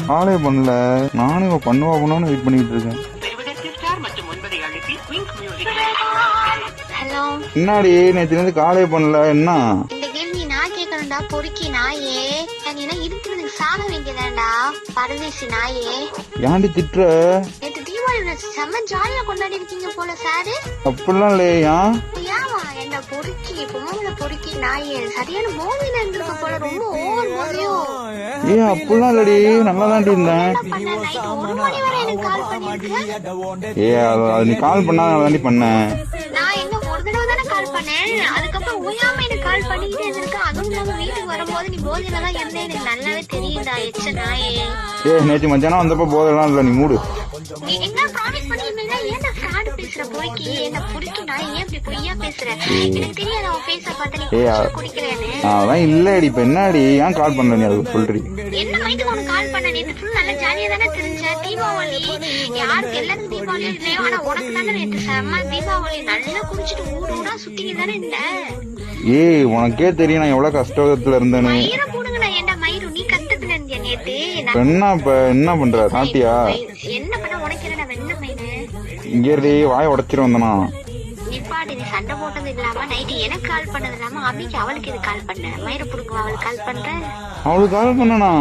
காலே பண்ணல. நானும் இவ பண்ணுவா பண்ணுவான்னு வெயிட் பண்ணிட்டு இருக்கேன். ஹலோ, என்னாடி நேத்துல இருந்து காலே பண்ணல? என்ன இந்த கேள்வி நான் கேட்கணும்டா. பொறுக்கி நாயே, நீ என்ன இருக்கிறதுக்கு சாக வேண்டியதாண்டா பரதேசி நாயே. ஏன்டி திட்டுற? நேற்று தீபாவளி செம்ம ஜாலியா கொண்டாடி இருக்கீங்க போல சாரு. அப்படிலாம் இல்லையா? ஏவா என்ன பொறுக்கி பொம்மல பொறுக்கி நாயே, சரியான போதையில இருந்திருக்க போல. ரொம்ப ஓவர் போதையோ? அப்படிலாம் இல்லடி, நல்லா தாண்டி இருந்தேன். நைட் 1 மணி வரை எனக்கு கால் பண்ணிருக்க. அது நீ கால் பண்ணா தாண்டி பண்ணேன். நான் என்ன ஒரு தடவை தானே கால் பண்ணேன். அதுக்கப்புறம் ஓயாம எனக்கு கால் பண்ணிக்கிட்டே இருக்க. அதுவும் இல்லாம வீட்டுக்கு வரும்போது நீ போதையில தான் இருந்தேன். எனக்கு நல்லாவே தெரியுதா எச்ச நாயே. நேற்று மத்தியானம் வந்தப்ப போதெல்லாம் இல்ல, நீ மூடு. நீ என்ன ப்ராமிஸ் பண்ணிருந்தா ஏன் ஃப்ராட் பேசுற? பொறுக்கி என்ன பொறுக்கி நான் ஏன் இப்படி பொய்யா பேசுற? எனக்கு தெரியாத அவன் பேச பார்த்து நீ குடிக்கிறேன்னு. அதான் இல்லடி. இப்ப என்னடி ஏன் கால் பண்ணல? நீ அதுக்கு சொல்றீ என்ன மைண்ட் உனக்கு கால் பண்ண? நேற்று ஃபுல் நல்ல ஜாலியா தானே தெரிஞ்ச. தீபாவளி யாருக்கு எல்லாரும் தீபாவளி இல்லையோ, ஆனா உனக்கு தானே நேற்று செம்ம தீபாவளி. நல்லா குடிச்சிட்டு ஊரா சுத்திங்க தானே இருந்த. உனக்கே தெரியும் நான் எவ்வளவு கஷ்டத்துல இருந்தேன்னு. மயிர போடுங்கடா. ஏன்டா மயிரு நீ கஷ்டத்துல இருந்தியா நேற்று? என்ன பண்ற? சாப்பிட்டியா? என்ன பண்ண உனக்கு என்னடா வெண்ண மயிரு? இங்கே வாய உடைச்சிட்டு வந்தனா. நிப்பாடி, நீ சண்டை போட்டது இல்லாம நைட்டு எனக்கு கால் பண்ணது இல்லாம அபிக்கு அவளுக்கு இது கால் பண்ண. மயிர புடுங்க அவளுக்கு கால் பண்ற. அவளுக்கு கால் பண்ணனா?